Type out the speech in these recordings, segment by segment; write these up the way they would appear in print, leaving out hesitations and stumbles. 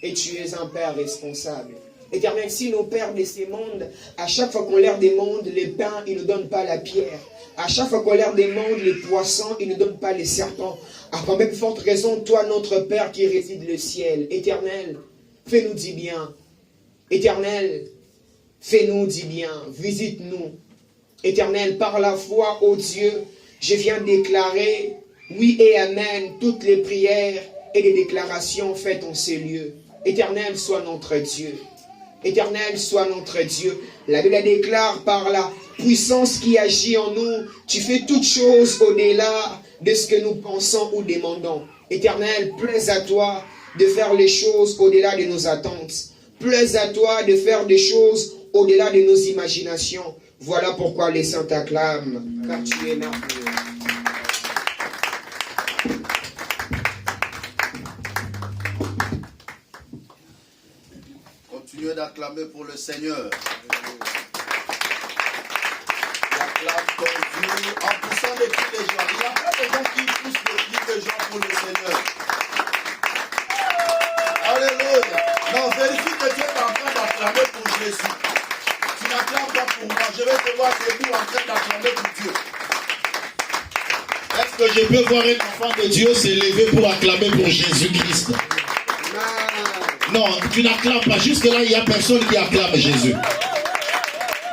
et tu es un Père responsable. Éternel, si nos pères de ces mondes, à chaque fois qu'on leur demande le pain, ils ne nous donnent pas la pierre. À chaque fois qu'on leur demande les poissons, ils ne donnent pas les serpents. À quand même forte raison, toi, notre Père qui réside le ciel, Éternel, fais-nous du bien. Éternel, fais-nous du bien. Visite-nous. Éternel, par la foi, ô Dieu, je viens déclarer, oui et amen, toutes les prières et les déclarations faites en ces lieux. Éternel, sois notre Dieu. Éternel, sois notre Dieu. La Bible déclare par la puissance qui agit en nous, tu fais toutes choses au-delà de ce que nous pensons ou demandons. Éternel, plaise à toi de faire les choses au-delà de nos attentes. Plaise à toi de faire des choses au-delà de nos imaginations. Voilà pourquoi les saints t'acclament, car tu es merveilleux. Continuez d'acclamer pour le Seigneur. Acclame ton Dieu en poussant des cris de joie. Il y a pas de gens qui poussent des cris de joie pour le Seigneur. Alléluia. Non, vérifie que tu es en train d'acclamer pour Jésus. Tu n'acclames pas pour moi. Je vais te voir debout en train d'acclamer pour Dieu. Est-ce que je peux voir un enfant de Dieu s'élever pour acclamer pour Jésus-Christ? Non, tu n'acclames pas. Jusque-là, il n'y a personne qui acclame Jésus.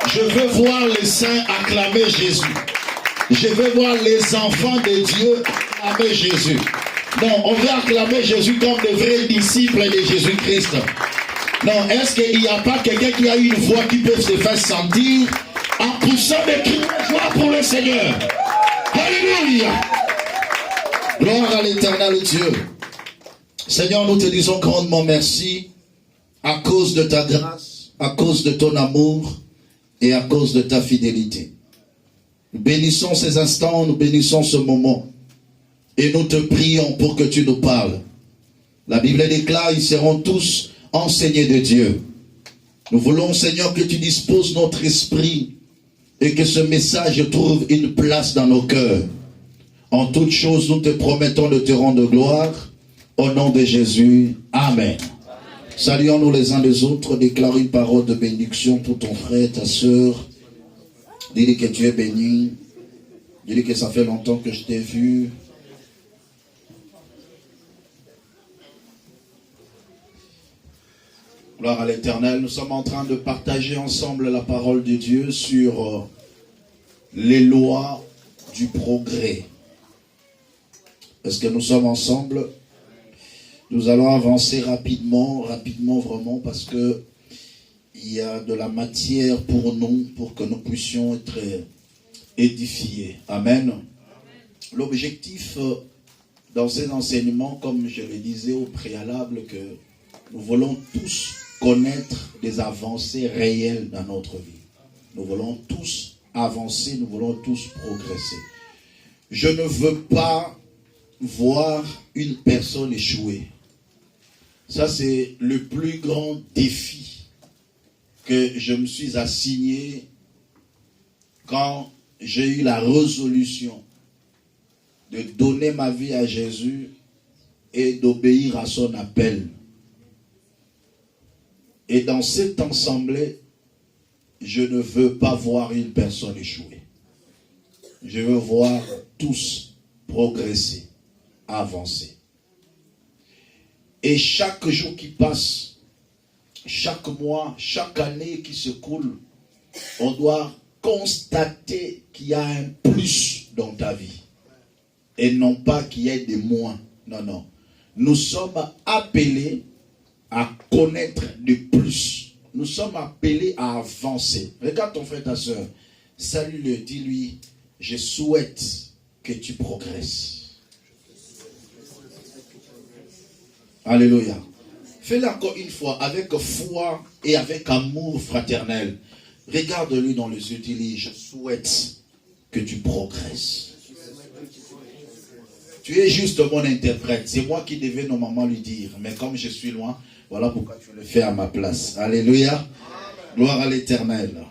Je veux voir les saints acclamer Jésus. Je veux voir les enfants de Dieu acclamer Jésus. Non, on veut acclamer Jésus comme de vrais disciples de Jésus-Christ. Non, est-ce qu'il n'y a pas quelqu'un qui a une voix qui peut se faire sentir en poussant des cris de joie pour le Seigneur? Alléluia! Gloire à l'Éternel Dieu. Seigneur, nous te disons grandement merci à cause de ta grâce, à cause de ton amour et à cause de ta fidélité. Nous bénissons ces instants, nous bénissons ce moment et nous te prions pour que tu nous parles. La Bible déclare, ils seront tous enseignés de Dieu. Nous voulons, Seigneur, que tu disposes notre esprit et que ce message trouve une place dans nos cœurs. En toutes choses, nous te promettons de te rendre gloire. Au nom de Jésus, Amen. Saluons-nous les uns les autres, déclare une parole de bénédiction pour ton frère, ta soeur. Dis-lui que tu es béni. Dis-lui que ça fait longtemps que je t'ai vu. Gloire à l'Éternel. Nous sommes en train de partager ensemble la parole de Dieu sur les lois du progrès. Est-ce que nous sommes ensemble? Nous allons avancer rapidement vraiment, parce que il y a de la matière pour nous, pour que nous puissions être édifiés. Amen. L'objectif dans ces enseignements, comme je le disais au préalable, que nous voulons tous connaître des avancées réelles dans notre vie. Nous voulons tous avancer, nous voulons tous progresser. Je ne veux pas voir une personne échouer. Ça, c'est le plus grand défi que je me suis assigné quand j'ai eu la résolution de donner ma vie à Jésus et d'obéir à son appel. Et dans cette assemblée, je ne veux pas voir une personne échouer. Je veux voir tous progresser, avancer. Et chaque jour qui passe, chaque mois, chaque année qui se coule, on doit constater qu'il y a un plus dans ta vie. Et non pas qu'il y ait des moins. Non, non. Nous sommes appelés à connaître de plus. Nous sommes appelés à avancer. Regarde ton frère, ta soeur. Salue-le, dis-lui, je souhaite que tu progresses. Alléluia. Fais-le encore une fois avec foi et avec amour fraternel. Regarde-lui dans les yeux, dis-lui, je souhaite que tu progresses. Tu es juste mon interprète. C'est moi qui devais normalement lui dire. Mais comme je suis loin, voilà pourquoi tu le fais à ma place. Alléluia. Gloire à l'Éternel.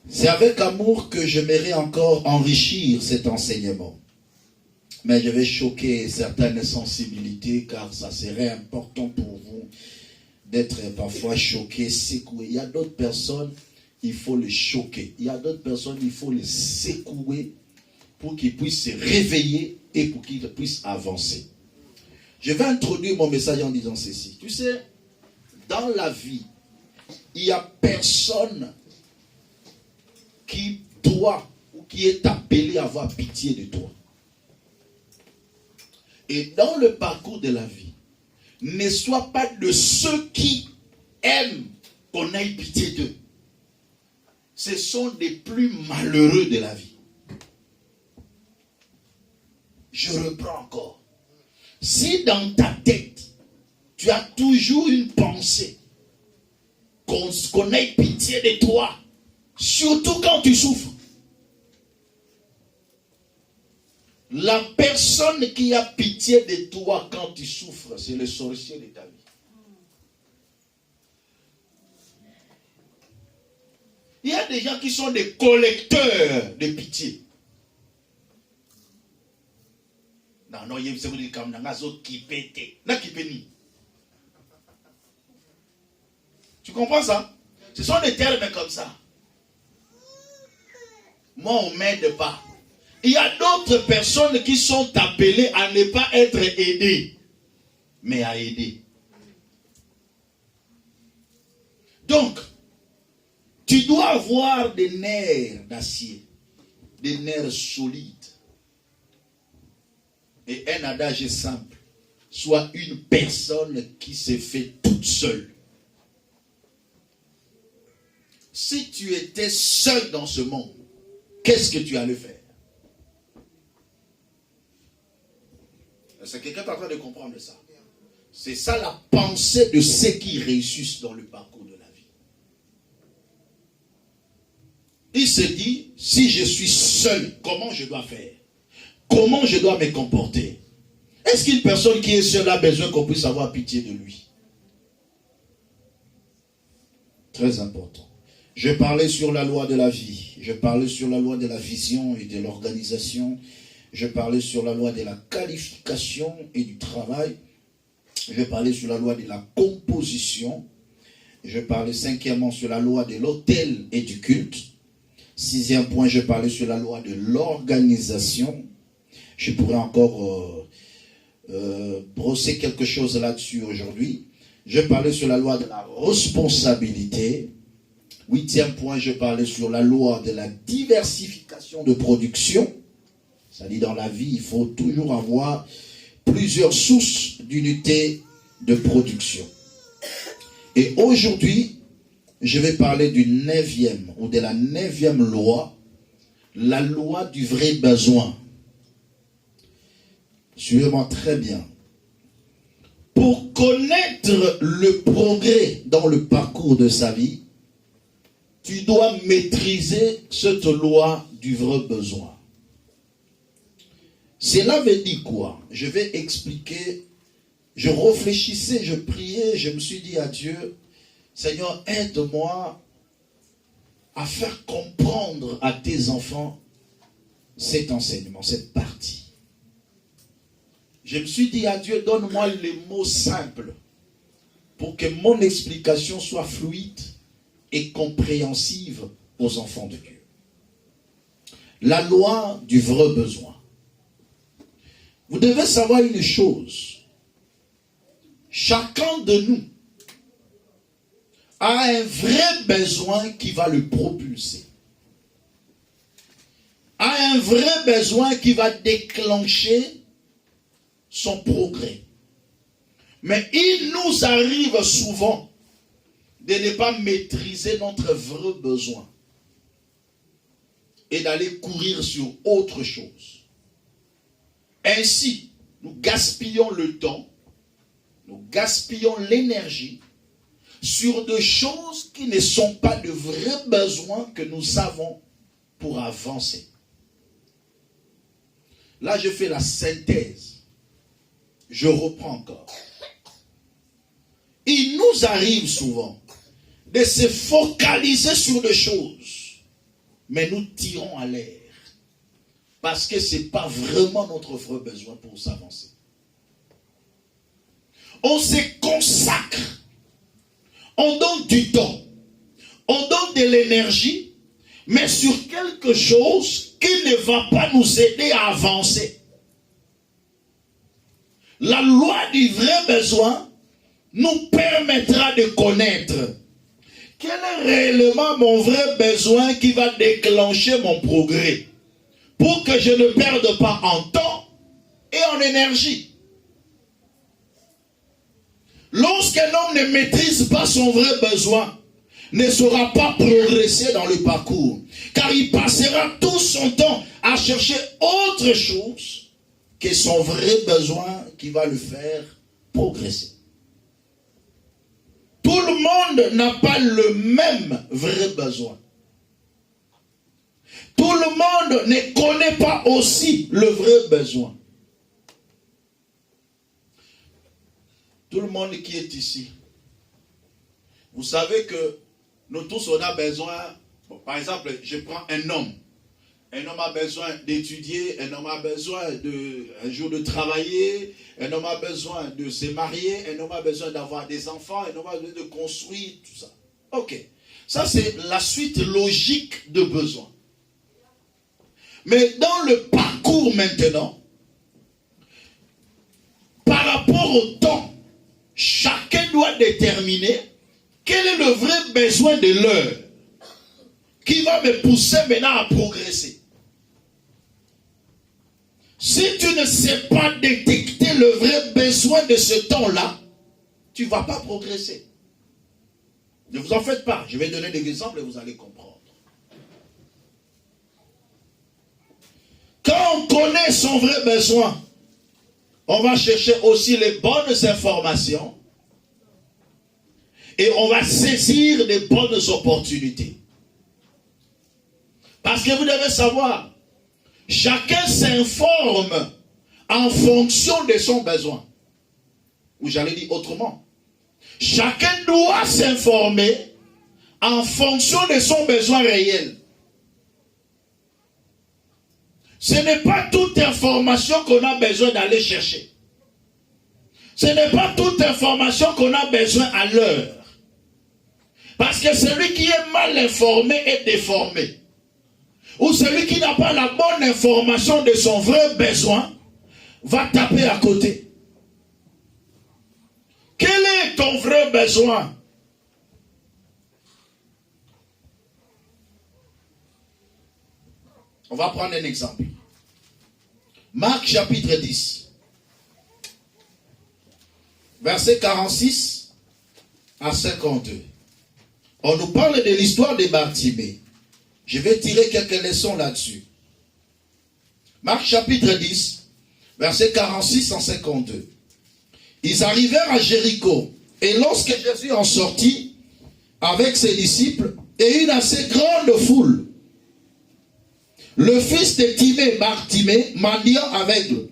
C'est avec amour que j'aimerais encore enrichir cet enseignement. Mais je vais choquer certaines sensibilités car ça serait important pour vous d'être parfois choqué, secoué. Il y a d'autres personnes, il faut les choquer. Il y a d'autres personnes, il faut les secouer pour qu'ils puissent se réveiller et pour qu'ils puissent avancer. Je vais introduire mon message en disant ceci. Tu sais, dans la vie, il n'y a personne qui doit ou qui est appelé à avoir pitié de toi. Et dans le parcours de la vie, ne sois pas de ceux qui aiment qu'on ait pitié d'eux. Ce sont des plus malheureux de la vie. Je reprends encore. Si dans ta tête, tu as toujours une pensée qu'on ait pitié de toi, surtout quand tu souffres, la personne qui a pitié de toi quand tu souffres, c'est le sorcier de ta vie. Il y a des gens qui sont des collecteurs de pitié. Non, il y a des gens qui pètent. Tu comprends ça? Ce sont des termes comme ça. Moi, on ne m'aide pas. Il y a d'autres personnes qui sont appelées à ne pas être aidées, mais à aider. Donc, tu dois avoir des nerfs d'acier, des nerfs solides. Et un adage simple, sois une personne qui se fait toute seule. Si tu étais seul dans ce monde, qu'est-ce que tu allais faire? Est-ce que quelqu'un est en train de comprendre ça? C'est ça la pensée de ceux qui réussissent dans le parcours de la vie. Il se dit, si je suis seul, comment je dois faire? Comment je dois me comporter? Est-ce qu'une personne qui est seule a besoin qu'on puisse avoir pitié de lui? Très important. Je parlais sur la loi de la vie. Je parlais sur la loi de la vision et de l'organisation. Je parlais sur la loi de la qualification et du travail. Je parlais sur la loi de la composition. Je parlais cinquièmement sur la loi de l'autel et du culte. Sixième point, je parlais sur la loi de l'organisation. Je pourrais encore brosser quelque chose là-dessus aujourd'hui. Je parlais sur la loi de la responsabilité. Huitième point, je parlais sur la loi de la diversification de production. C'est-à-dire dans la vie, il faut toujours avoir plusieurs sources d'unités de production. Et aujourd'hui, je vais parler du 9e ou de la 9e loi, la loi du vrai besoin. Suivez-moi très bien. Pour connaître le progrès dans le parcours de sa vie, tu dois maîtriser cette loi du vrai besoin. Cela veut dire quoi? Je vais expliquer. Je réfléchissais, je priais, je me suis dit à Dieu, Seigneur, aide-moi à faire comprendre à tes enfants cet enseignement, cette partie. Je me suis dit à Dieu, donne-moi les mots simples pour que mon explication soit fluide et compréhensive aux enfants de Dieu. La loi du vrai besoin. Vous devez savoir une chose. Chacun de nous a un vrai besoin qui va le propulser. A un vrai besoin qui va déclencher son progrès. Mais il nous arrive souvent de ne pas maîtriser notre vrai besoin et d'aller courir sur autre chose. Ainsi, nous gaspillons le temps, nous gaspillons l'énergie sur des choses qui ne sont pas de vrais besoins que nous avons pour avancer. Là, je fais la synthèse. Je reprends encore. Il nous arrive souvent de se focaliser sur des choses, mais nous tirons à l'air. Parce que ce n'est pas vraiment notre vrai besoin pour s'avancer. On se consacre. On donne du temps. On donne de l'énergie, mais sur quelque chose qui ne va pas nous aider à avancer. La loi du vrai besoin nous permettra de connaître quel est réellement mon vrai besoin qui va déclencher mon progrès pour que je ne perde pas en temps et en énergie. Lorsqu'un homme ne maîtrise pas son vrai besoin, ne saura pas progresser dans le parcours, car il passera tout son temps à chercher autre chose que son vrai besoin qui va le faire progresser. Tout le monde n'a pas le même vrai besoin. Tout le monde ne connaît pas aussi le vrai besoin. Tout le monde qui est ici, vous savez que nous tous on a besoin, par exemple, je prends un homme. Un homme a besoin d'étudier, un homme a besoin un jour de travailler, un homme a besoin de se marier, un homme a besoin d'avoir des enfants, un homme a besoin de construire, tout ça. Ok. Ça, c'est la suite logique de besoins. Mais dans le parcours maintenant, par rapport au temps, chacun doit déterminer quel est le vrai besoin de l'heure qui va me pousser maintenant à progresser. Si tu ne sais pas détecter le vrai besoin de ce temps-là, tu ne vas pas progresser. Ne vous en faites pas. Je vais donner des exemples et vous allez comprendre. Quand on connaît son vrai besoin, on va chercher aussi les bonnes informations et on va saisir les bonnes opportunités. Parce que vous devez savoir, chacun s'informe en fonction de son besoin. Ou j'allais dire autrement. Chacun doit s'informer en fonction de son besoin réel. Ce n'est pas toute information qu'on a besoin d'aller chercher. Ce n'est pas toute information qu'on a besoin à l'heure. Parce que celui qui est mal informé est déformé. Ou celui qui n'a pas la bonne information de son vrai besoin va taper à côté. Quel est ton vrai besoin? On va prendre un exemple. Marc chapitre 10, verset 46 à 52. On nous parle de l'histoire de Bartimée. Je vais tirer quelques leçons là-dessus. Marc chapitre 10, verset 46 à 52. Ils arrivèrent à Jéricho. Et lorsque Jésus en sortit avec ses disciples et une assez grande foule, le fils de Timée, Bartimée, mendiant aveugle,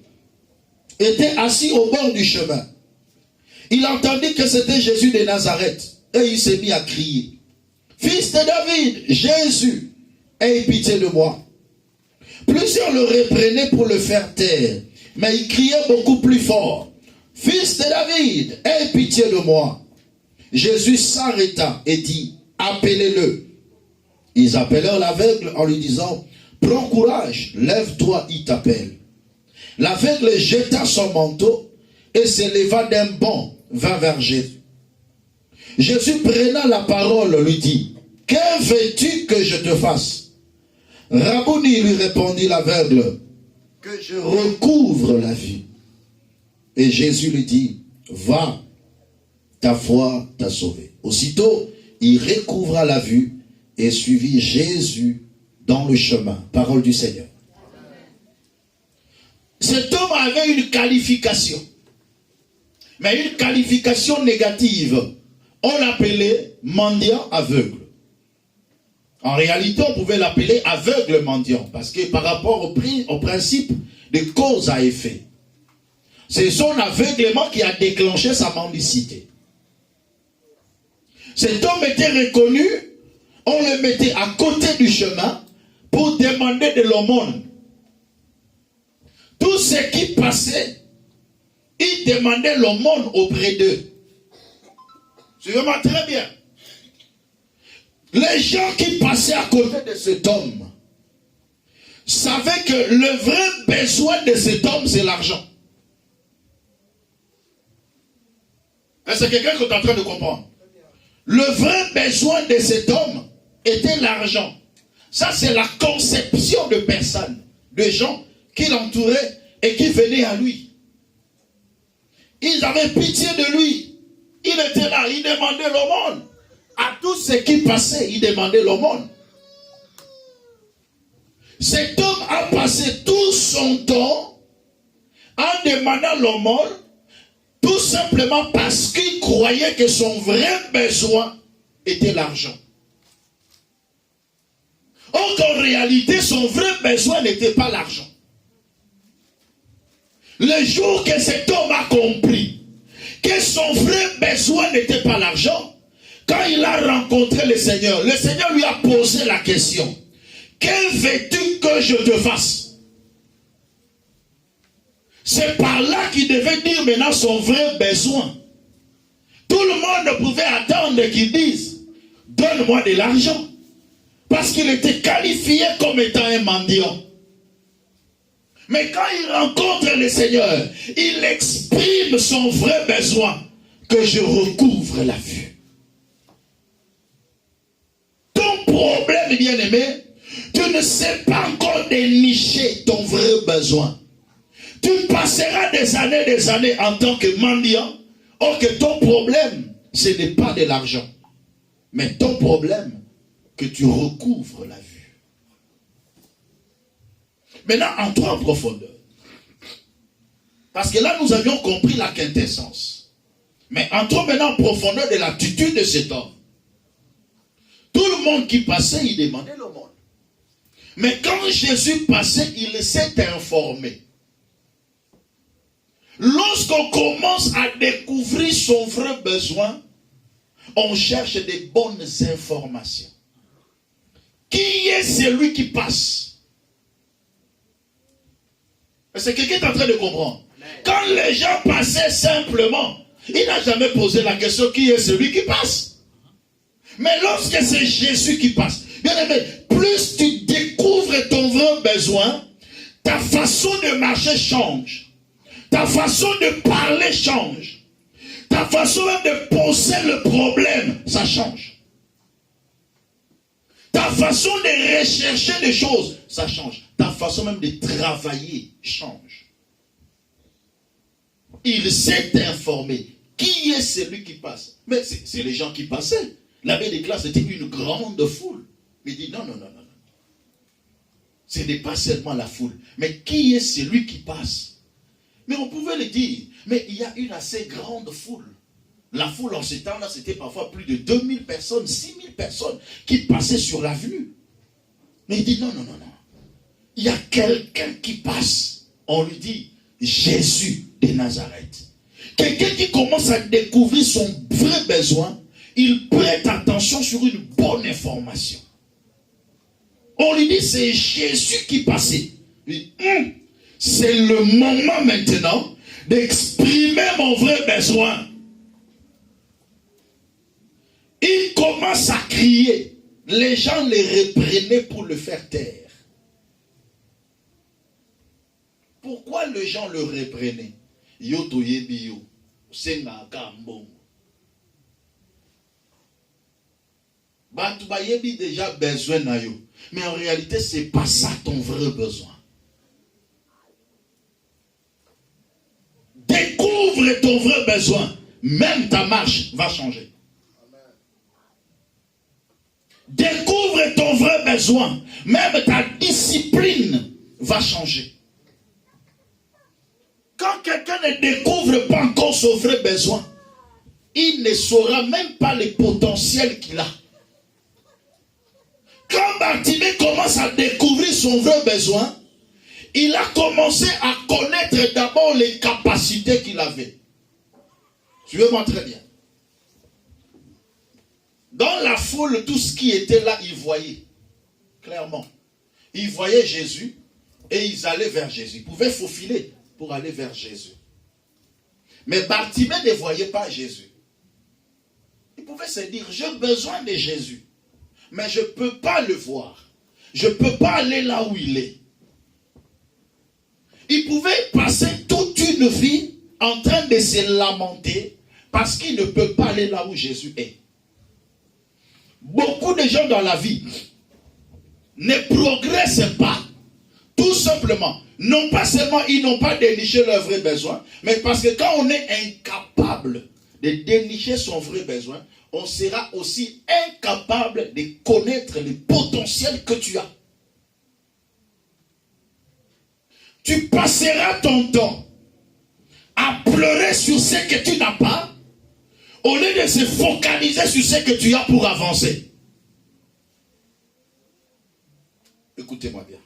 était assis au bord du chemin. Il entendit que c'était Jésus de Nazareth et il s'est mis à crier: Fils de David, Jésus, aie pitié de moi. Plusieurs le reprenaient pour le faire taire, mais il criait beaucoup plus fort: Fils de David, aie pitié de moi. Jésus s'arrêta et dit: Appelez-le. Ils appelèrent l'aveugle en lui disant: Prends courage, lève-toi, il t'appelle. L'aveugle jeta son manteau et se leva d'un bond, vint vers Jésus. Jésus prenant la parole lui dit: Que veux-tu que je te fasse? Rabouni, lui répondit l'aveugle, que je recouvre la vue. Et Jésus lui dit: Va, ta foi t'a sauvé. Aussitôt, il recouvra la vue et suivit Jésus dans le chemin. Parole du Seigneur. Cet homme avait une qualification, mais une qualification négative. On l'appelait mendiant aveugle. En réalité, on pouvait l'appeler aveugle mendiant, parce que par rapport au principe de cause à effet, c'est son aveuglement qui a déclenché sa mendicité. Cet homme était reconnu, on le mettait à côté du chemin pour demander de l'aumône. tout ce qui passait, il demandait l'aumône auprès d'eux. Suivez-moi très bien. Les gens qui passaient à côté de cet homme savaient que le vrai besoin de cet homme, c'est l'argent. Est-ce que quelqu'un est en train de comprendre? Le vrai besoin de cet homme était l'argent. Ça, c'est la conception de personnes, de gens qui l'entouraient et qui venaient à lui. Ils avaient pitié de lui. Il était là, il demandait l'aumône. À tout ce qui passait, il demandait l'aumône. Cet homme a passé tout son temps en demandant l'aumône, tout simplement parce qu'il croyait que son vrai besoin était l'argent. Or qu'en réalité, son vrai besoin n'était pas l'argent. Le jour que cet homme a compris que son vrai besoin n'était pas l'argent, quand il a rencontré le Seigneur lui a posé la question: que veux-tu que je te fasse? C'est par là qu'il devait dire maintenant son vrai besoin. Tout le monde pouvait attendre qu'il dise: donne-moi de l'argent. Parce qu'il était qualifié comme étant un mendiant. Mais quand il rencontre le Seigneur, il exprime son vrai besoin, que je recouvre la vue. Ton problème, bien-aimé, tu ne sais pas encore dénicher ton vrai besoin. Tu passeras des années en tant que mendiant, or que ton problème, ce n'est pas de l'argent. Mais ton problème, que tu recouvres la vue. Maintenant, entrons en profondeur. Parce que là, nous avions compris la quintessence. Mais entrons maintenant en profondeur de l'attitude de cet homme. Tout le monde qui passait, il demandait l'aumône. Mais quand Jésus passait, il s'est informé. Lorsqu'on commence à découvrir son vrai besoin, on cherche des bonnes informations. Qui est celui qui passe? Est-ce que quelqu'un est en train de comprendre? Quand les gens passaient simplement, il n'a jamais posé la question: qui est celui qui passe? Mais lorsque c'est Jésus qui passe, bien aimé, plus tu découvres ton vrai besoin, ta façon de marcher change. Ta façon de parler change. Ta façon même de poser le problème, ça change. Ta façon de rechercher des choses, ça change. Ta façon même de travailler change. Il s'est informé. Qui est celui qui passe? Mais c'est les gens qui passaient. L'abbé des classes était une grande foule. Mais il dit non. Ce n'est pas seulement la foule. Mais qui est celui qui passe? Mais on pouvait le dire. Mais il y a une assez grande foule. La foule en ce temps-là, c'était parfois plus de 2000 personnes, 6000 personnes qui passaient sur l'avenue. Mais il dit non. Il y a quelqu'un qui passe. On lui dit Jésus de Nazareth. Quelqu'un qui commence à découvrir son vrai besoin, il prête attention sur une bonne information. On lui dit c'est Jésus qui passait. Il dit, c'est le moment maintenant d'exprimer mon vrai besoin. Il commence à crier. Les gens les reprenaient pour le faire taire. Pourquoi les gens le reprenaient? Yo toyebi yo, senga kambongo. Batu bayebi déjà besoin na yo. Mais en réalité, c'est pas ça ton vrai besoin. Découvre ton vrai besoin. Même ta marche va changer. Découvre ton vrai besoin. Même ta discipline va changer. Quand quelqu'un ne découvre pas encore son vrai besoin, il ne saura même pas le potentiel qu'il a. Quand Bartimée commence à découvrir son vrai besoin, il a commencé à connaître d'abord les capacités qu'il avait. Suivez-moi très bien. Dans la foule, tout ce qui était là, il voyait. Clairement. Il voyait Jésus. Et ils allaient vers Jésus. Ils pouvaient faufiler pour aller vers Jésus. Mais Bartimée ne voyait pas Jésus. Il pouvait se dire, j'ai besoin de Jésus. Mais je ne peux pas le voir. Je ne peux pas aller là où il est. Il pouvait passer toute une vie en train de se lamenter parce qu'il ne peut pas aller là où Jésus est. Beaucoup de gens dans la vie ne progressent pas. Tout simplement. Non pas seulement ils n'ont pas déniché leurs vrais besoins, mais parce que quand on est incapable de dénicher son vrai besoin, on sera aussi incapable de connaître le potentiel que tu as. Tu passeras ton temps à pleurer sur ce que tu n'as pas, au lieu de se focaliser sur ce que tu as pour avancer. Écoutez-moi bien.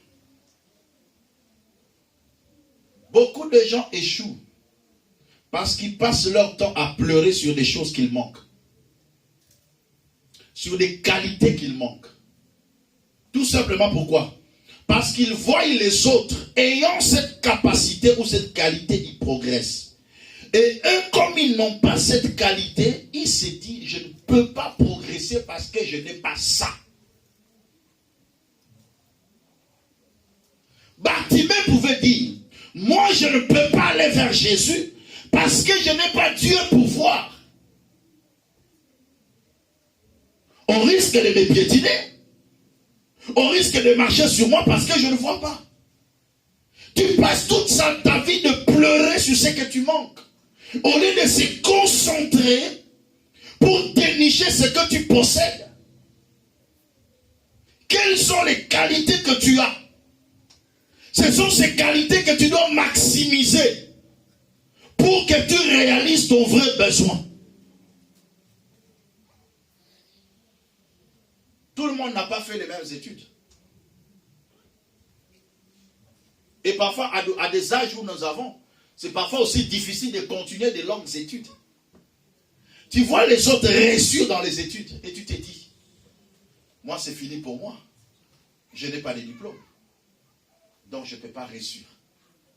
Beaucoup de gens échouent parce qu'ils passent leur temps à pleurer sur des choses qu'ils manquent. Sur des qualités qu'ils manquent. Tout simplement pourquoi? Parce qu'ils voient les autres ayant cette capacité ou cette qualité, ils progressent. Et eux, comme ils n'ont pas cette qualité, ils se disent, je ne peux pas progresser parce que je n'ai pas ça. Bartimée pouvait dire, moi je ne peux pas aller vers Jésus parce que je n'ai pas Dieu pour voir. On risque de me piétiner. On risque de marcher sur moi parce que je ne vois pas. Tu passes toute ta vie de pleurer sur ce que tu manques. Au lieu de se concentrer pour dénicher ce que tu possèdes. Quelles sont les qualités que tu as? Ce sont ces qualités que tu dois maximiser pour que tu réalises ton vrai besoin. Tout le monde n'a pas fait les mêmes études. Et parfois, à des âges où nous avons, c'est parfois aussi difficile de continuer de longues études. Tu vois les autres réussir dans les études et tu te dis, moi c'est fini pour moi. Je n'ai pas de diplôme. Donc je ne peux pas réussir.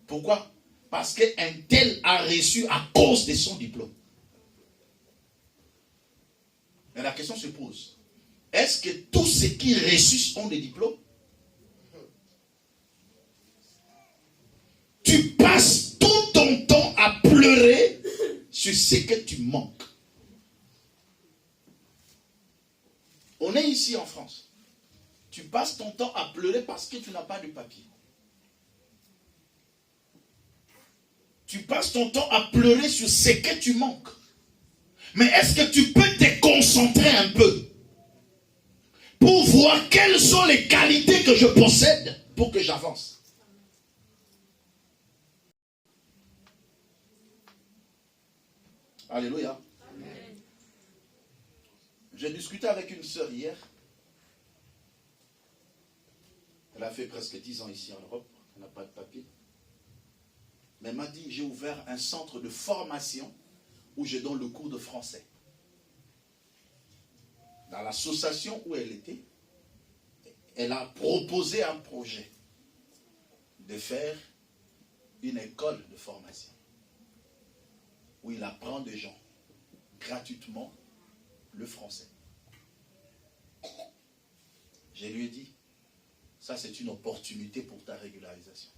Pourquoi? Parce qu'un tel a reçu à cause de son diplôme. Et la question se pose. Est-ce que tous ceux qui réussissent ont des diplômes? Tu passes tout ton temps à pleurer sur ce que tu manques. On est ici en France. Tu passes ton temps à pleurer parce que tu n'as pas de papier. Tu passes ton temps à pleurer sur ce que tu manques. Mais est-ce que tu peux te concentrer un peu pour voir quelles sont les qualités que je possède pour que j'avance? Alléluia. Amen. J'ai discuté avec une sœur hier. Elle a fait presque 10 ans ici en Europe. Elle n'a pas de papier. Mais elle m'a dit, j'ai ouvert un centre de formation où je donne le cours de français. Dans l'association où elle était, elle a proposé un projet de faire une école de formation où il apprend des gens gratuitement le français. Je lui ai dit, ça c'est une opportunité pour ta régularisation.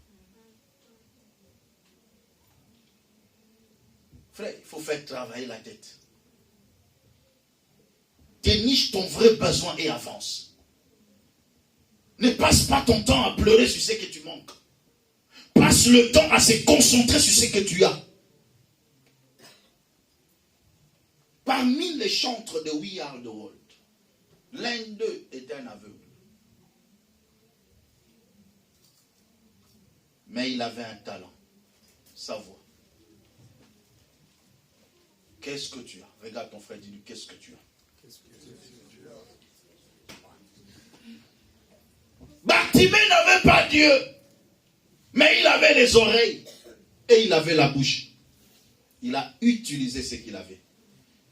Frère, il faut faire travailler la tête. Déniche ton vrai besoin et avance. Ne passe pas ton temps à pleurer sur ce que tu manques. Passe le temps à se concentrer sur ce que tu as. Parmi les chantres de We Are the World, l'un d'eux était un aveugle. Mais il avait un talent, sa voix. Qu'est-ce que tu as? Regarde ton frère, dis-lui, qu'est-ce que tu as? Bartimée n'avait pas Dieu, mais il avait les oreilles et il avait la bouche. Il a utilisé ce qu'il avait.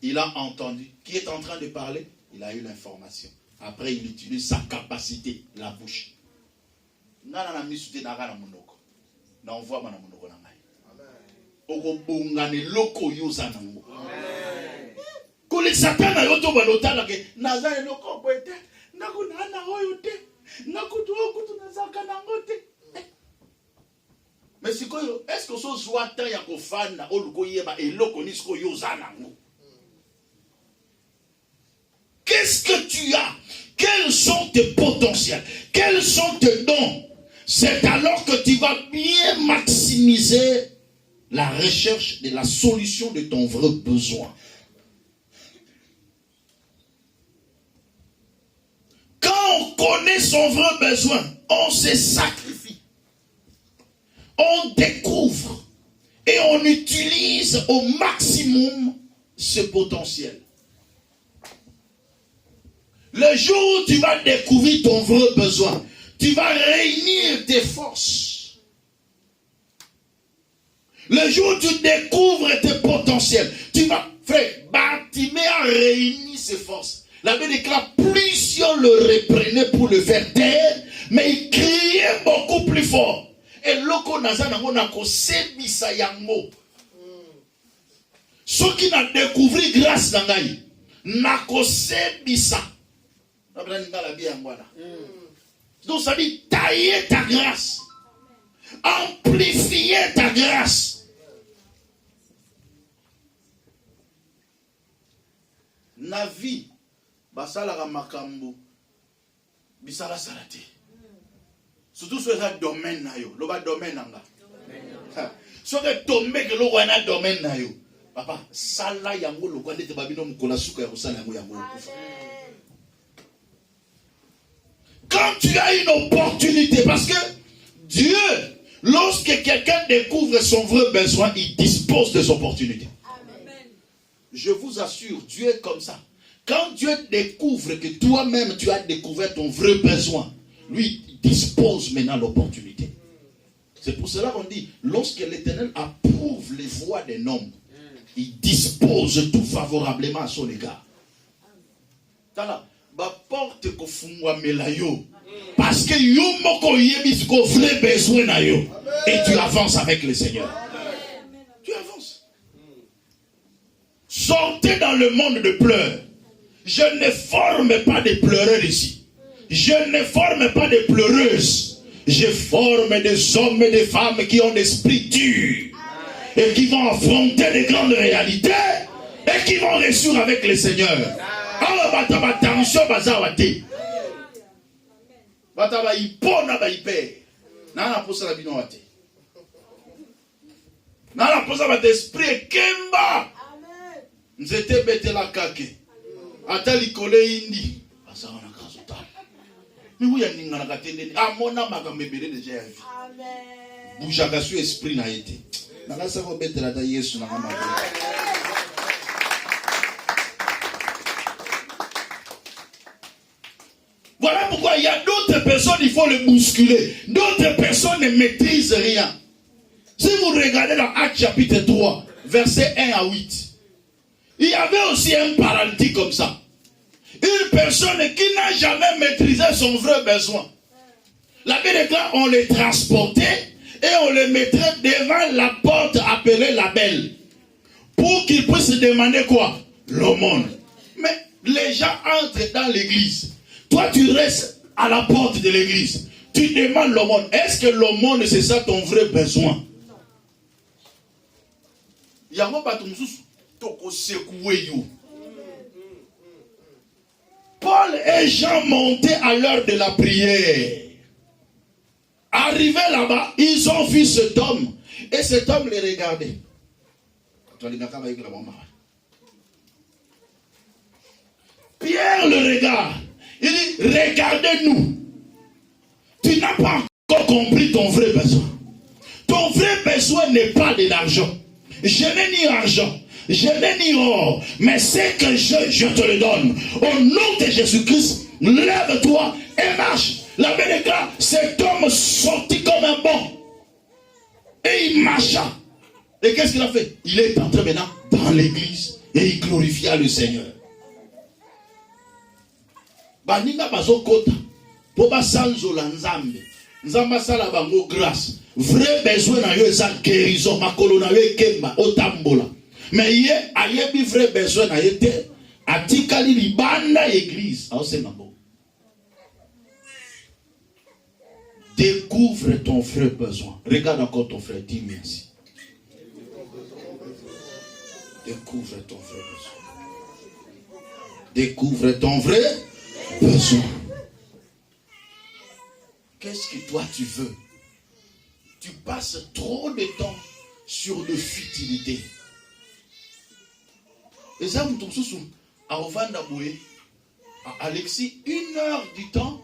Il a entendu. Qui est en train de parler? Il a eu l'information. Après, il utilise sa capacité, la bouche. ngana na misute na kana munoko na envoie mana munoko na ngai okobongane loko yoza nango kole satana yoto balotala ke nazale loko boete nakuna na oyo te nakutu okutu nazaka nango te. Mais est-ce que so zwata ya kofana oluko yeba eloko nisko yoza nango? Qu'est-ce que tu as? Quels sont tes potentiels? Quels sont tes dons? C'est alors que tu vas bien maximiser la recherche de la solution de ton vrai besoin. Quand on connaît son vrai besoin, on se sacrifie. On découvre et on utilise au maximum ce potentiel. Le jour où tu vas découvrir ton vrai besoin, tu vas réunir tes forces. Le jour où tu découvres tes potentiels, tu vas, frère, Bartimée a réuni ses forces. La Bible déclare, plus on le reprenait pour le faire taire, mais il criait beaucoup plus fort. Et loko nazana ngona ko sebisa yango. Ce qui n'a découvert grâce d'angai, n'a ko sebisa. Donc ça dit tailler ta grâce, amplifier ta grâce. Na vie, basala makambo, bisala salate. Surtout sur le domaine na yo, le domaine nanga. Sur le domaine que l'on a un domaine na yo, papa, sala yango lo kwande te babino mkola suka ya kusala yango. Quand tu as une opportunité, parce que Dieu, lorsque quelqu'un découvre son vrai besoin, il dispose des opportunités. Amen. Je vous assure, Dieu est comme ça. Quand Dieu découvre que toi-même tu as découvert ton vrai besoin, lui dispose maintenant l'opportunité. C'est pour cela qu'on dit, lorsque l'Éternel approuve les voies des hommes, il dispose tout favorablement à son égard. Tala. Porte ko fungwa melayo parce que yo moko yebi ko vrai besoin na yo et tu avances avec le Seigneur. Tu avances. Sortez dans le monde de pleurs. Je ne forme pas de pleureurs ici. Je ne forme pas de pleureuses. Je forme des hommes et des femmes qui ont l'esprit dur et qui vont affronter de grandes réalités et qui vont réussir avec le Seigneur. Alors, attention, bazawate. Bataba ipona ba ipe. Nana posa la binowate. Nana posa ba esprit kemba. Amen. Nzete bete la kake. Atali kole indi. Bazawa na kazota. Mais où ya ninga na katende. Amona makamebele déjà ya vie. Amen. Boujaka su esprit na été. Nana sa ko bete la ta Yesu na kama. Voilà pourquoi il y a d'autres personnes, il faut les bousculer. D'autres personnes ne maîtrisent rien. Si vous regardez dans Actes chapitre 3, versets 1 à 8, il y avait aussi un paralytique comme ça. Une personne qui n'a jamais maîtrisé son vrai besoin. La Bible déclare, on les transportait et on les mettrait devant la porte appelée la Belle. Pour qu'ils puissent demander quoi? L'aumône. Mais les gens entrent dans l'église. Toi, tu restes à la porte de l'église. Tu demandes l'aumône. Est-ce que l'aumône, c'est ça ton vrai besoin? Paul et Jean montaient à l'heure de la prière. Arrivés là-bas, ils ont vu cet homme. Et cet homme les regardait. Pierre le regarde. Il dit, regardez-nous. Tu n'as pas encore compris ton vrai besoin. Ton vrai besoin n'est pas de l'argent. Je n'ai ni argent, je n'ai ni or, mais c'est que je te le donne. Au nom de Jésus-Christ, lève-toi et marche. La Bible déclare, cet homme sortit comme un bon. Et il marcha. Et qu'est-ce qu'il a fait? Il est entré maintenant dans l'église et il glorifia le Seigneur. Baninga bazokota po basanzola nzambe Nzamba sala bango grâce. Vrai besoin na yo eza guérison. Makolo na yo ekemba otambola. Mais ye ayebi vrai besoin na ye te. Atikali libanda église. Découvre ton vrai besoin. Regarde encore ton frère. Dis merci. Découvre ton vrai besoin. Découvre ton vrai besoin. Qu'est-ce que toi tu veux? Tu passes trop de temps sur le futilité. Et ça, vous tombez à Ovanda Boué, à Alexis, 1 heure du temps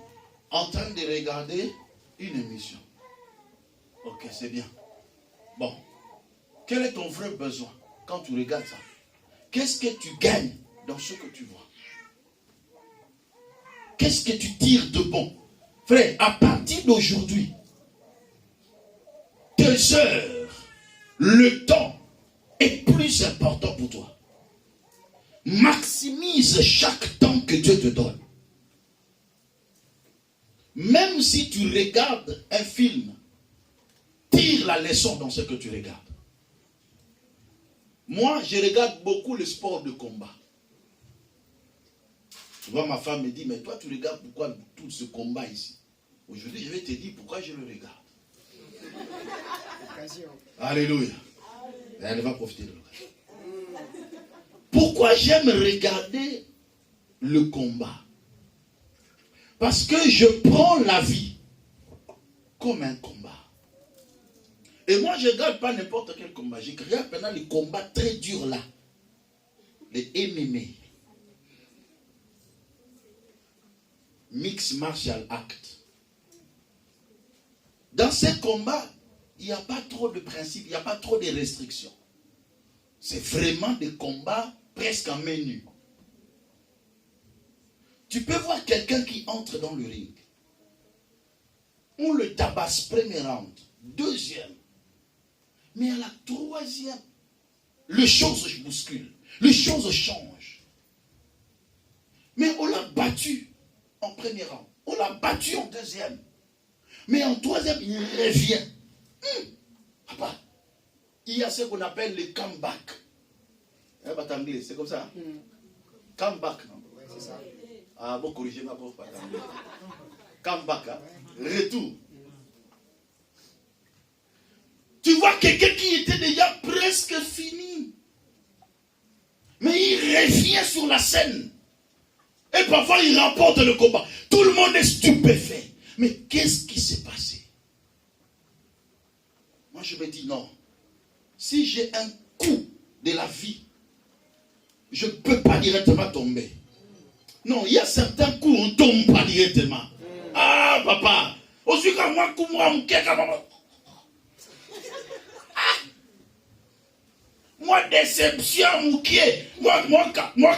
en train de regarder une émission. Ok, c'est bien. Bon, quel est ton vrai besoin quand tu regardes ça? Qu'est-ce que tu gagnes dans ce que tu vois? Qu'est-ce que tu tires de bon? Frère, à partir d'aujourd'hui, tes heures, le temps est plus important pour toi. Maximise chaque temps que Dieu te donne. Même si tu regardes un film, tire la leçon dans ce que tu regardes. Moi, je regarde beaucoup le sport de combat. Souvent, ma femme me dit, mais toi, tu regardes pourquoi tout ce combat ici? Aujourd'hui, je vais te dire pourquoi je le regarde. Alléluia. Et elle va profiter de l'occasion. Pourquoi j'aime regarder le combat? Parce que je prends la vie comme un combat. Et moi, je ne regarde pas n'importe quel combat. Je regarde pendant les combats très durs là. Les MMA. Mixed Martial Act. Dans ces combats, il n'y a pas trop de principes, il n'y a pas trop de restrictions. C'est vraiment des combats presque en main nue. Tu peux voir quelqu'un qui entre dans le ring. On le tabasse premier round, deuxième. Mais à la troisième, les choses se bousculent, les choses changent. Mais on l'a battu en premier round, on l'a battu en deuxième. Mais en troisième, il revient. Papa, il y a ce qu'on appelle le comeback. C'est comme ça. Comeback, non? Ouais, c'est ça. Ah, bon, corrigez-moi pour pas t'anglais. Comeback, hein? Retour. Tu vois quelqu'un qui était déjà presque fini. Mais il revient sur la scène. Et parfois, il remporte le combat. Tout le monde est stupéfait. Mais qu'est-ce qui s'est passé? Moi, je me dis non. Si j'ai un coup de la vie, je ne peux pas directement tomber. Non, il y a certains coups, on ne tombe pas directement. Ah, papa. Aussi, quand moi, moi, déception, moukier. Moi,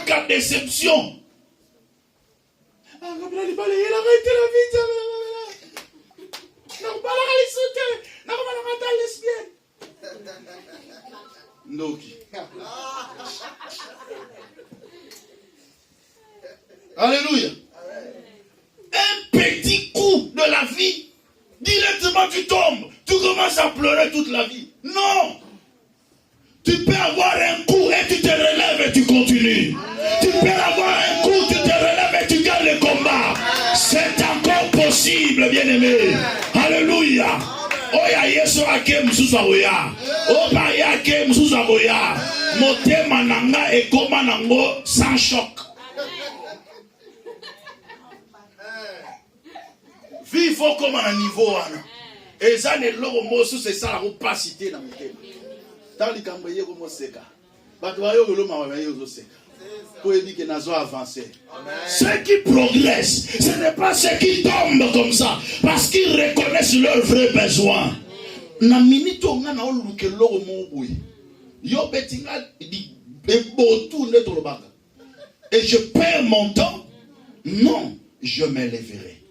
quand déception. Ah, il a arrêté la vie. Non, pas la sauter. Non, pas la lesbienne. Noki. Alléluia. Un petit coup de la vie, directement tu tombes. Tu commences à pleurer toute la vie. Non. Tu peux avoir un coup et tu te relèves et tu continues. Tu peux avoir un coup, tu te relèves et tu gagnes le combat. C'est encore possible, bien-aimé. Alléluia. Oya yeso ake msusu aboya. Oba yake msusu aboya. Motema nanga ekoma nango sans choc. Vie faut comme un niveau wana. Et ça ne l'eau mosu c'est ça la opacité dans motema. Dans les cambriers comme seka. Batoyo le mawaye ozo seka. Pour dire que nazo avancer. Ceux qui progressent, ce n'est pas ceux qui tombent comme ça, parce qu'ils reconnaissent leurs vrais besoins. Na minute on a na oluke lo mo boy. Yo betinga di ebotu ne to lobaka. Et je perds mon temps? Non, je m'élèverai.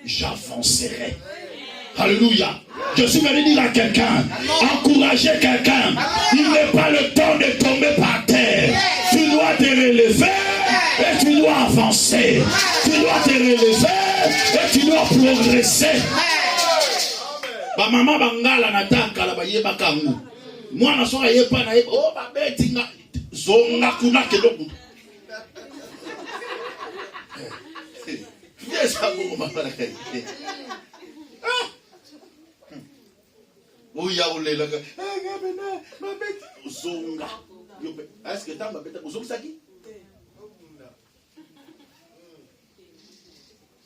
J'avancerai. Alléluia. Je suis venu dire à quelqu'un, encourager quelqu'un. Il n'est pas le temps de tomber par terre. Tu dois te relever et tu dois avancer. Tu dois te relever et tu dois progresser. Ba mama bangala na tankala ba yeba kangu. Mwana soka yepa na yeba. Oh ba beti nga zonga kuna kedo. Yes, abu mama na kai. Oh ya ule la. Gabena ba beti zonga. Est-ce que t'as ma bête au Saki?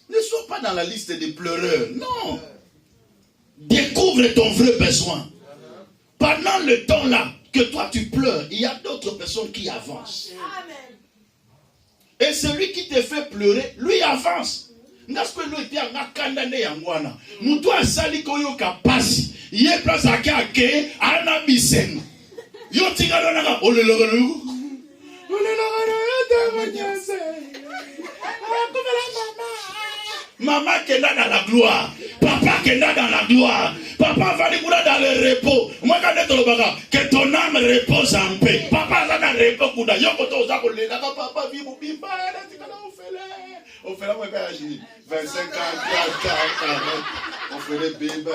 Ne sois pas dans la liste des pleureurs. Non. Découvre ton vrai besoin. Pendant le temps là que toi tu pleures, il y a d'autres personnes qui avancent. Et celui qui te fait pleurer, lui avance. Parce que lui, il a un candané à moi. Nous doit sali koyo kapasi. Il est place à kake, anabisen. Yo tigalo naka, olelo. Maman qui est là dans la gloire. Papa qui est là dans la gloire. Papa va aller dans le repos. Moi quand je te que ton âme repose en paix. Papa est dans le repos. Papa vit mon bimba. On fait la moi 25 ans, 40, on fait les bimba.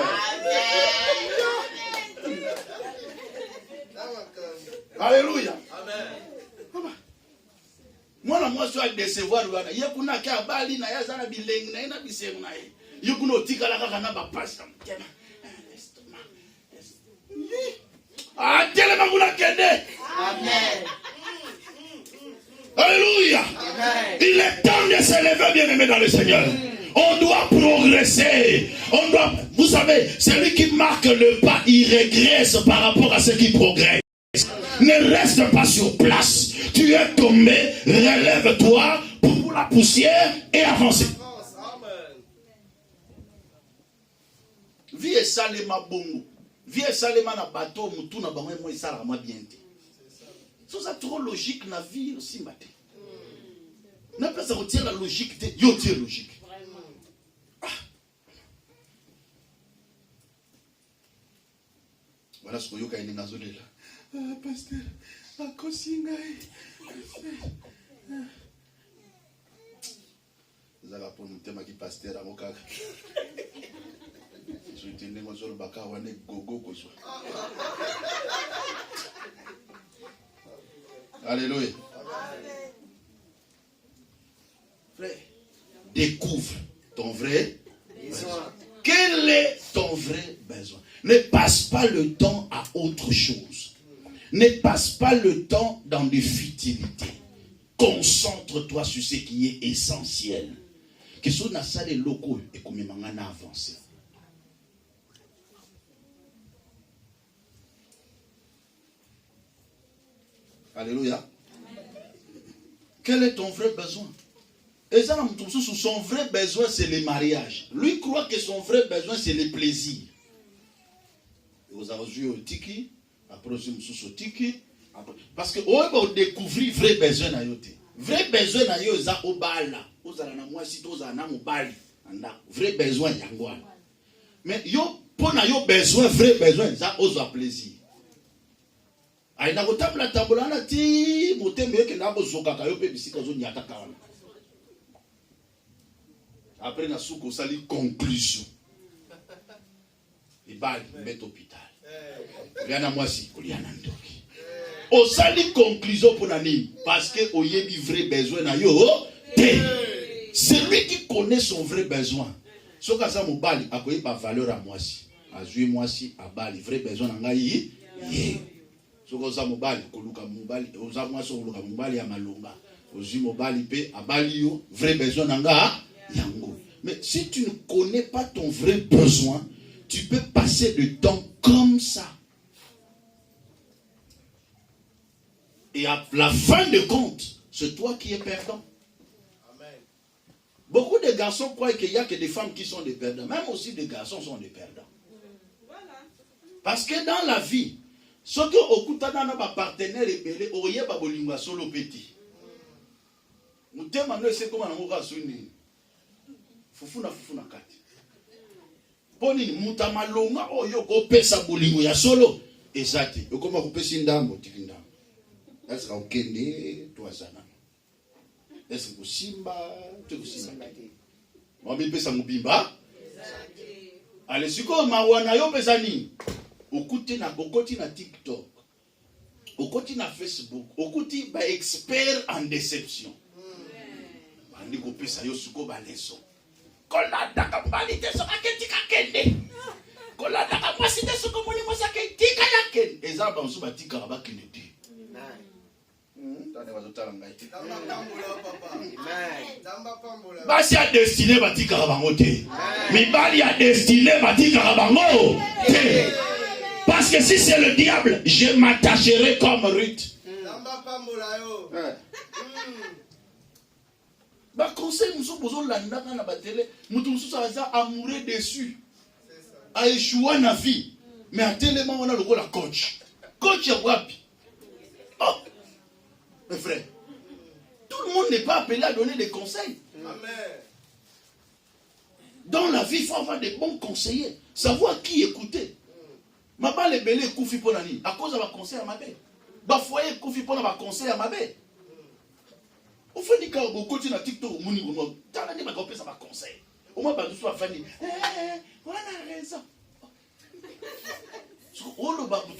Alléluia. Amen. Moi je suis décevoir wana yekuna ka bali na yazana bilengi na ina bisengu na ye yekuna otikala kaka na ba pasta mtema tele mangula kende. Amen. Alléluia. Amen. Il est temps de se lever, bien-aimé dans le Seigneur. On doit progresser. Vous savez, celui qui marque le pas, il régresse par rapport à ceux qui progressent. Ne reste pas sur place. Tu es tombé, relève-toi pour la poussière et avancer. Vie et salema bongo. Vie et salema na bateau, moutou na bango moi ça ma bien. C'est trop logique na vie aussi matin. N'a pas ça retient la logique, yo tire logique. Voilà ce que yo kaini nazole là. Pasteur, à Kosinga. Vous allez pour nous thème qui pasteur à Mokaka. Je te dis, moi, je vais wane gogo kozwa. Alléluia. Frère, découvre ton vrai besoin. Quel est ton vrai besoin? Ne passe pas le temps à autre chose. Ne passe pas le temps dans des futilités. Concentre-toi sur ce qui est essentiel. Que ce soit ça les locaux et comme on a avancé. Alléluia. Quel est ton vrai besoin? Et ça, son vrai besoin, c'est le mariage. Lui croit que son vrai besoin, c'est le plaisir. Vous avez joué au tiki. Après, au tiki. Parce que on va découvrir vrai besoin na yote. Vrai besoin na yo za obala. Ozala na mwasi to za na mobali. Vrai besoin yangwa. Mais yo pour na yo besoin vrai besoin ça ozo plaisir. Aina kotabla tabola na ti motembe ke na bozoka ka yo pe bisika zo nyata kana. Après na suko sali conclusion. Ibali met hôpital. Liana mwasi kuliana ndoki. Au sali conclusion pour nani parce que oyebi vrai besoin na yo te. Celui qui connaît son vrai besoin. Soka sa mobali akoyi ba valeur à mwasi. Azui mwasi abali vrai besoin na ngai ye. Soka sa mobali koluka mobali oza mwasi koluka mobali ya malonga. Ozui mobali pe abali yo vrai besoin na nga yango. Mais si tu ne connais pas ton vrai besoin, tu peux passer le temps comme ça. Et à la fin de compte, c'est toi qui es perdant. Amen. Beaucoup de garçons croient qu'il n'y a que des femmes qui sont des perdants. Même aussi des garçons sont des perdants. Voilà. Parce que dans la vie, ce que okuta dans nos partenaires rebelles, oye babolinga solo petit. Nous demandons c'est comment on va sonner. Fufuna kati. Poni mutamalonga oyo ko pesa bolingo ya solo ezati. Okoma ko pesa ndambo tikindambo. Est-ce que tu toi sana? Est-ce que Simba tu Simba? Moi bien pesa mubimba. Allez, si vous avez un pesani, au côté na TikTok, au côté na Facebook, au côté ba expert en déception. Bandi ko pesa yo suko ba leso. Kola daka mbali te soka ketika kende. Kola daka mwasi te soko moni mwasa ketika yakende. Eza ba nsu ba tika ba kende te. Basi a destiné batika bango te. Mibali a destiné batika bango te. Parce que si c'est le diable, je m'attacherai comme Ruth. Bah conseil nous besoin landa na batele, mutu musu ça amoureux dessus. A échoué na vie. Mais à tellement on a le rôle la coach. Coach ya wapi? Oh. Mes frères, tout le monde n'est pas appelé à donner des conseils. Amen. Dans la vie, il faut avoir des bons conseillers. Savoir qui écouter. Ma balle est belle, koufi pour nani. À cause de ma conseil à ma belle. Ma foyer, koufi pour ma conseil à ma belle. Au fond, il y a beaucoup de TikTok, au monde, tu as dit que ça va conseil. Au moins, tu vas faire on a raison. Tu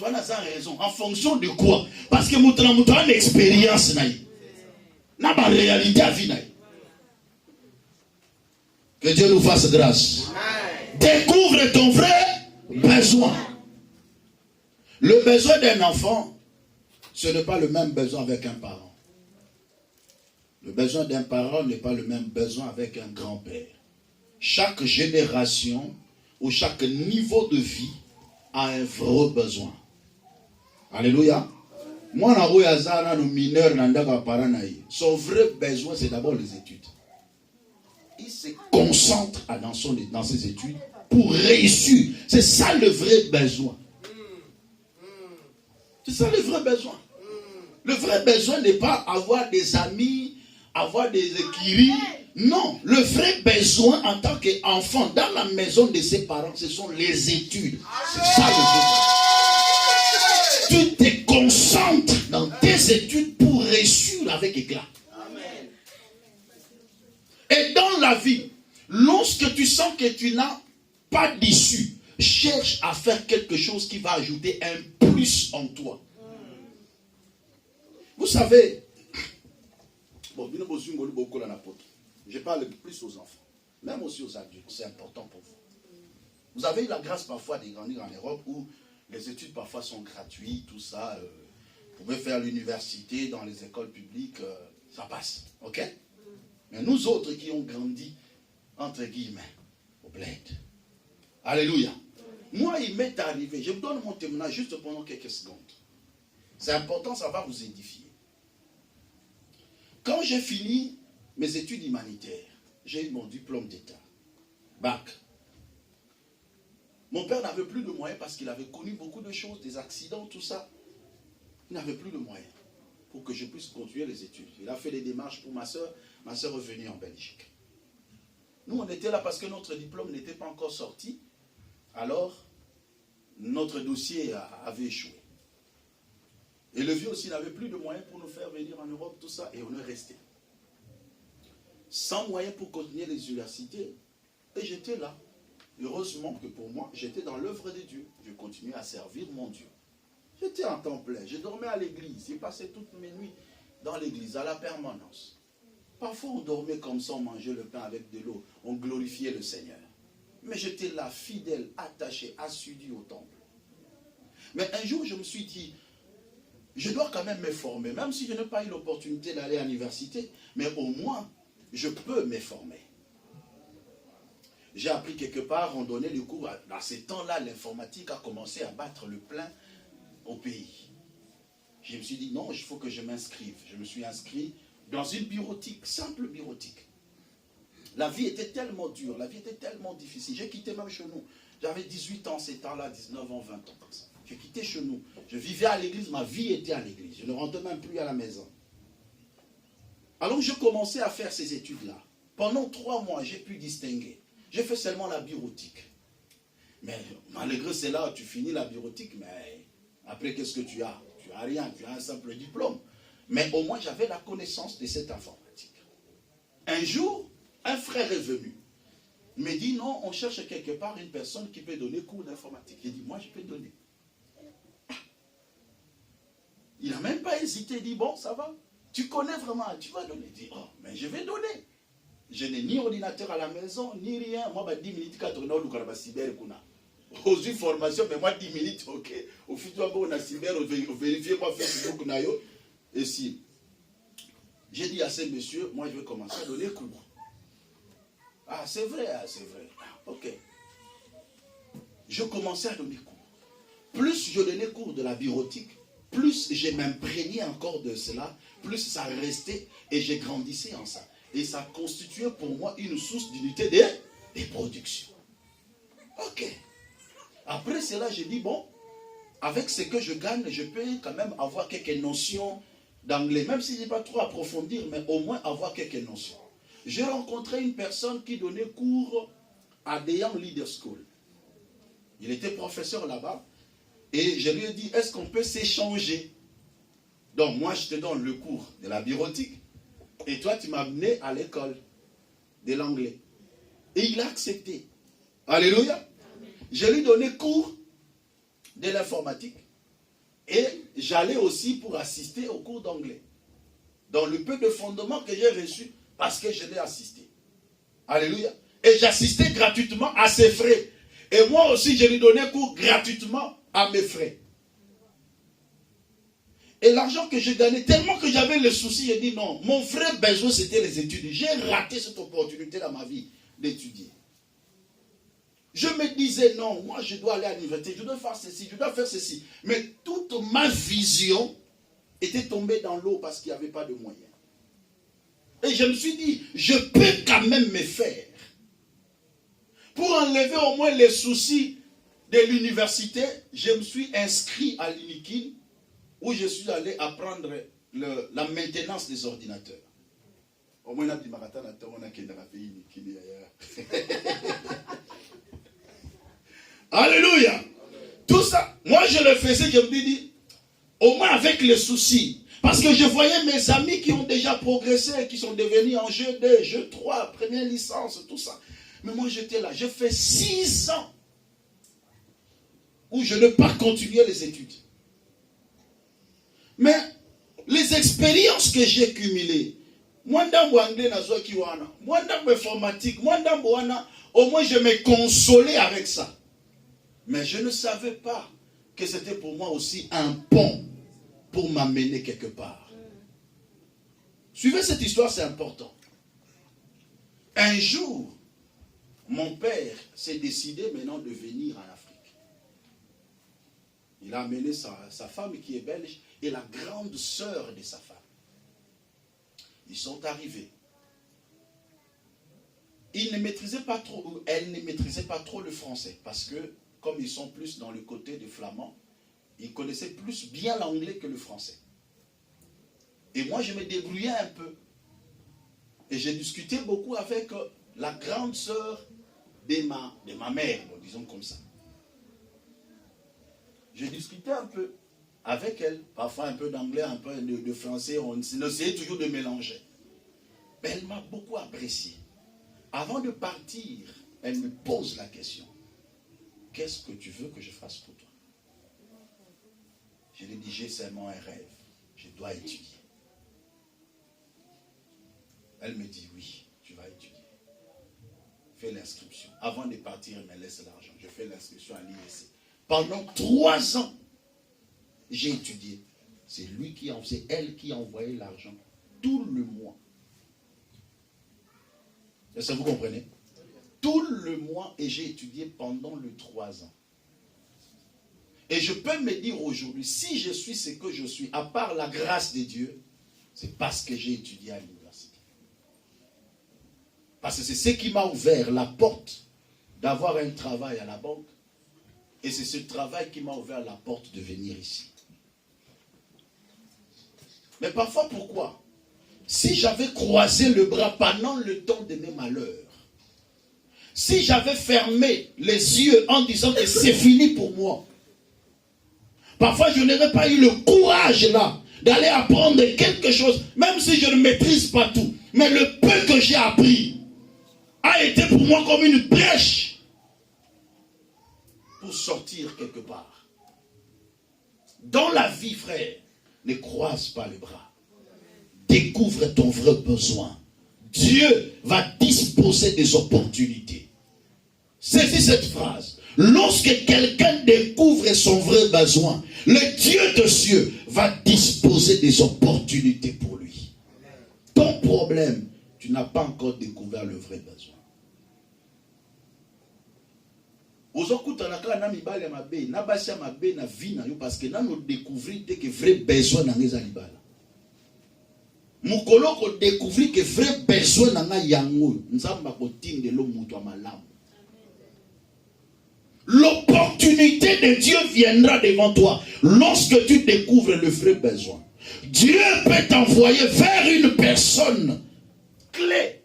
as raison. En fonction de quoi? Parce que tu as une expérience. Tu as une réalité à vie. Que Dieu nous fasse grâce. Découvre ton vrai besoin. Le besoin d'un enfant, ce n'est pas le même besoin avec un parent. Le besoin d'un parent n'est pas le même besoin avec un grand-père. Chaque génération ou chaque niveau de vie a un vrai besoin. Alléluia. Moi, son vrai besoin, c'est d'abord les études. Il se concentre dans ses études pour réussir. C'est ça le vrai besoin. C'est ça le vrai besoin. Le vrai besoin n'est pas avoir des amis, avoir des équilibres. Non, le vrai besoin en tant qu'enfant dans la maison de ses parents, ce sont les études. C'est ça le besoin. Tu te concentres dans tes études pour réussir avec éclat. Et dans la vie, lorsque tu sens que tu n'as pas d'issue, cherche à faire quelque chose qui va ajouter un plus en toi. Vous savez, je parle plus aux enfants, même aussi aux adultes, c'est important pour vous. Vous avez eu la grâce parfois de grandir en Europe où les études parfois sont gratuites, tout ça. Vous pouvez faire l'université dans les écoles publiques, ça passe, ok? Mais nous autres qui ont grandi, entre guillemets, au bled. Alléluia. Moi, il m'est arrivé, je vous donne mon témoignage juste pendant quelques secondes. C'est important, ça va vous édifier. Quand j'ai fini mes études humanitaires, j'ai eu mon diplôme d'État, bac. Mon père n'avait plus de moyens parce qu'il avait connu beaucoup de choses, des accidents, tout ça. Il n'avait plus de moyens pour que je puisse continuer les études. Il a fait des démarches pour ma soeur est venue en Belgique. Nous, on était là parce que notre diplôme n'était pas encore sorti. Alors, notre dossier avait échoué. Et le vieux aussi n'avait plus de moyens pour nous faire venir en Europe, tout ça, et on est resté. Sans moyens pour continuer les universités. Et j'étais là. Heureusement que pour moi, j'étais dans l'œuvre de Dieu. Je continuais à servir mon Dieu. J'étais en temps plein. Je dormais à l'église. J'ai passé toutes mes nuits dans l'église, à la permanence. Parfois, on dormait comme ça, on mangeait le pain avec de l'eau. On glorifiait le Seigneur. Mais j'étais là, fidèle, attaché, assidu au temple. Mais un jour, je me suis dit, je dois quand même me former. Même si je n'ai pas eu l'opportunité d'aller à l'université, mais au moins, je peux me former. J'ai appris quelque part, on donnait les cours. Dans ces temps-là, l'informatique a commencé à battre le plein au pays. Je me suis dit, non, il faut que je m'inscrive. Je me suis inscrit dans une bureautique, simple bureautique. La vie était tellement dure, la vie était tellement difficile. J'ai quitté même chez nous. J'avais 18 ans, ces temps-là, 19 ans, 20 ans. J'ai quitté chez nous. Je vivais à l'église, ma vie était à l'église. Je ne rentrais même plus à la maison. Alors je commençais à faire ces études-là. Pendant 3 mois, j'ai pu distinguer. J'ai fait seulement la bureautique. Mais malgré cela, tu finis la bureautique, mais après, qu'est-ce que tu as? Tu n'as rien, tu as un simple diplôme. Mais au moins, j'avais la connaissance de cette informatique. Un jour, un frère est venu. Il me dit, non, on cherche quelque part une personne qui peut donner cours d'informatique. J'ai dit, moi, je peux donner. Il n'a même pas hésité. Il dit, bon, ça va. Tu connais vraiment, tu vas donner. Il dit, oh, mais je vais donner. Je n'ai ni ordinateur à la maison, ni rien. Moi, 10 minutes, 4 heures, on a cyber. Aux formation, mais moi, 10 minutes, ok. Au futur, on a cyber, on vérifie quoi Facebook, et si. J'ai dit à ce monsieur, moi, je vais commencer à donner cours. Ah, c'est vrai, c'est vrai. Ah, ok. Je commençais à donner cours. Plus je donnais cours de la bureautique, plus je m'imprégnais encore de cela, plus ça restait et j'ai grandissé en ça. Et ça constituait pour moi une source d'unité des productions. Ok. Après cela, j'ai dit, bon, avec ce que je gagne, je peux quand même avoir quelques notions d'anglais. Même si je n'ai pas trop approfondir, mais au moins avoir quelques notions. J'ai rencontré une personne qui donnait cours à Deyan Leader School. Il était professeur là-bas. Et je lui ai dit, est-ce qu'on peut s'échanger? Donc moi, je te donne le cours de la bureautique. Et toi, tu m'as amené à l'école de l'anglais. Et il a accepté. Alléluia. Je lui ai donné cours de l'informatique. Et j'allais aussi pour assister au cours d'anglais. Dans le peu de fondement que j'ai reçu, parce que je l'ai assisté. Alléluia. Et j'assistais gratuitement à ses frais. Et moi aussi, je lui donnais cours gratuitement à mes frais. Et l'argent que j'ai gagné, tellement que j'avais le souci, j'ai dit non, mon vrai besoin c'était les études. J'ai raté cette opportunité dans ma vie d'étudier. Je me disais non, moi je dois aller à l'université, je dois faire ceci, je dois faire ceci. Mais toute ma vision était tombée dans l'eau parce qu'il n'y avait pas de moyens. Et je me suis dit, je peux quand même me faire. Pour enlever au moins les soucis de l'université, je me suis inscrit à l'UNIKIN où je suis allé apprendre la maintenance des ordinateurs. Au moins, on a dit marathon, on a dans la pays UNIKIN ailleurs. Alléluia. Tout ça, moi je le faisais, je me dis, au moins avec les soucis. Parce que je voyais mes amis qui ont déjà progressé, qui sont devenus en G2, G3, première licence, tout ça. Mais moi j'étais là, j'ai fait 6 ans où je n'ai pas continué les études. Mais les expériences que j'ai cumulées, moi dans mon anglais, moi dans mon informatique, moi dans mon au moins je me consolais avec ça. Mais je ne savais pas que c'était pour moi aussi un pont pour m'amener quelque part. Suivez cette histoire, c'est important. Un jour, mon père s'est décidé maintenant de venir en Afrique. Il a amené sa femme qui est belge et la grande sœur de sa femme. Ils sont arrivés. Ils ne maîtrisaient pas trop, elle ne maîtrisait pas trop le français parce que comme ils sont plus dans le côté des Flamands, ils connaissaient plus bien l'anglais que le français. Et moi, je me débrouillais un peu. Et j'ai discuté beaucoup avec la grande sœur de ma mère, disons comme ça. J'ai discuté un peu avec elle, parfois un peu d'anglais, un peu de français, on essayait toujours de mélanger. Mais elle m'a beaucoup apprécié. Avant de partir, elle me pose la question. Qu'est-ce que tu veux que je fasse pour toi? Je lui ai dit, j'ai seulement un rêve. Je dois étudier. Elle me dit, oui, tu vas étudier. Fais l'inscription. Avant de partir, elle me laisse l'argent. Je fais l'inscription à l'IEC. Pendant 3 ans, j'ai étudié. C'est elle qui envoyait l'argent tout le mois. Est-ce que vous comprenez? Tout le mois, et j'ai étudié pendant les 3 ans. Et je peux me dire aujourd'hui, si je suis ce que je suis, à part la grâce de Dieu, c'est parce que j'ai étudié à l'université. Parce que c'est ce qui m'a ouvert la porte d'avoir un travail à la banque. Et c'est ce travail qui m'a ouvert la porte de venir ici. Mais parfois, pourquoi? Si j'avais croisé le bras pendant le temps de mes malheurs, si j'avais fermé les yeux en disant que c'est fini pour moi, parfois je n'aurais pas eu le courage là d'aller apprendre quelque chose, même si je ne maîtrise pas tout. Mais le peu que j'ai appris, a été pour moi comme une brèche pour sortir quelque part. Dans la vie, frère, ne croise pas les bras. Découvre ton vrai besoin. Dieu va disposer des opportunités. Saisis cette phrase. Lorsque quelqu'un découvre son vrai besoin, le Dieu de cieux va disposer des opportunités pour lui. Ton problème, tu n'as pas encore découvert le vrai besoin. Parce que nous découvrons que vrai besoin dans les alibala. Mukolo ko découvrir que vrai besoin dans la yango, nzamba ko tinde lo mutu amalam. L'opportunité de Dieu viendra devant toi lorsque tu découvres le vrai besoin. Dieu peut t'envoyer vers une personne clé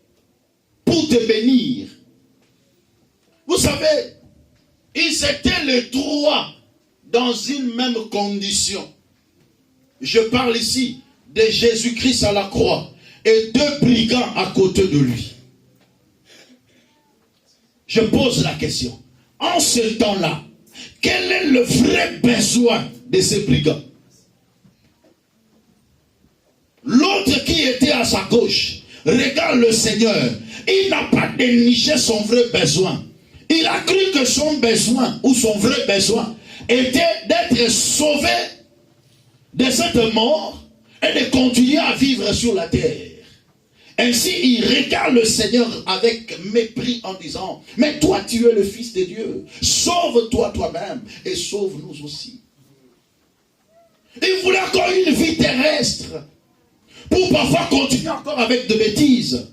pour te bénir. Vous savez, ils étaient les trois dans une même condition. Je parle ici de Jésus-Christ à la croix et deux brigands à côté de lui. Je pose la question. En ce temps-là, quel est le vrai besoin de ces brigands? L'autre qui était à sa gauche, regarde le Seigneur. Il n'a pas déniché son vrai besoin. Il a cru que son besoin ou son vrai besoin était d'être sauvé de cette mort et de continuer à vivre sur la terre. Ainsi, il regarde le Seigneur avec mépris en disant, mais toi tu es le Fils de Dieu, sauve-toi toi-même et sauve-nous aussi. Il voulait encore une vie terrestre pour parfois continuer encore avec de bêtises.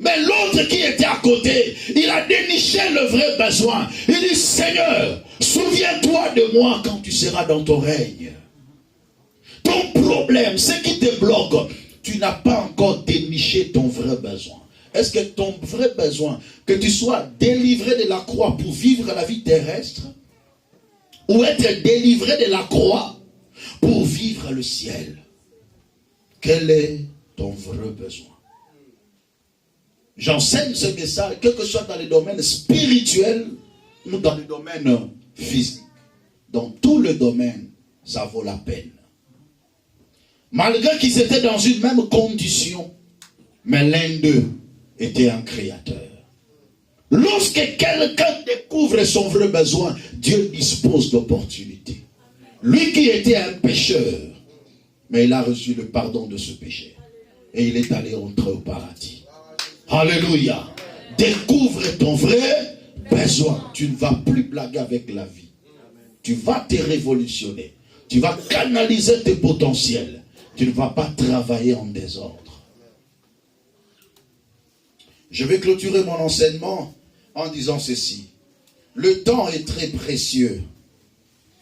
Mais l'autre qui était à côté, il a déniché le vrai besoin. Il dit, Seigneur, souviens-toi de moi quand tu seras dans ton règne. Ton problème, ce qui te bloque, tu n'as pas encore déniché ton vrai besoin. Est-ce que ton vrai besoin, que tu sois délivré de la croix pour vivre la vie terrestre, ou être délivré de la croix pour vivre le ciel? Quel est ton vrai besoin? J'enseigne ce message, quel que soit dans les domaines spirituels ou dans les domaines physiques. Dans tous les domaines, ça vaut la peine. Malgré qu'ils étaient dans une même condition, mais l'un d'eux était un créateur. Lorsque quelqu'un découvre son vrai besoin, Dieu dispose d'opportunités. Lui qui était un pécheur, mais il a reçu le pardon de ce péché. Et il est allé entrer au paradis. Alléluia. Découvre ton vrai besoin. Tu ne vas plus blaguer avec la vie. Tu vas te révolutionner. Tu vas canaliser tes potentiels. Tu ne vas pas travailler en désordre. Je vais clôturer mon enseignement en disant ceci. Le temps est très précieux.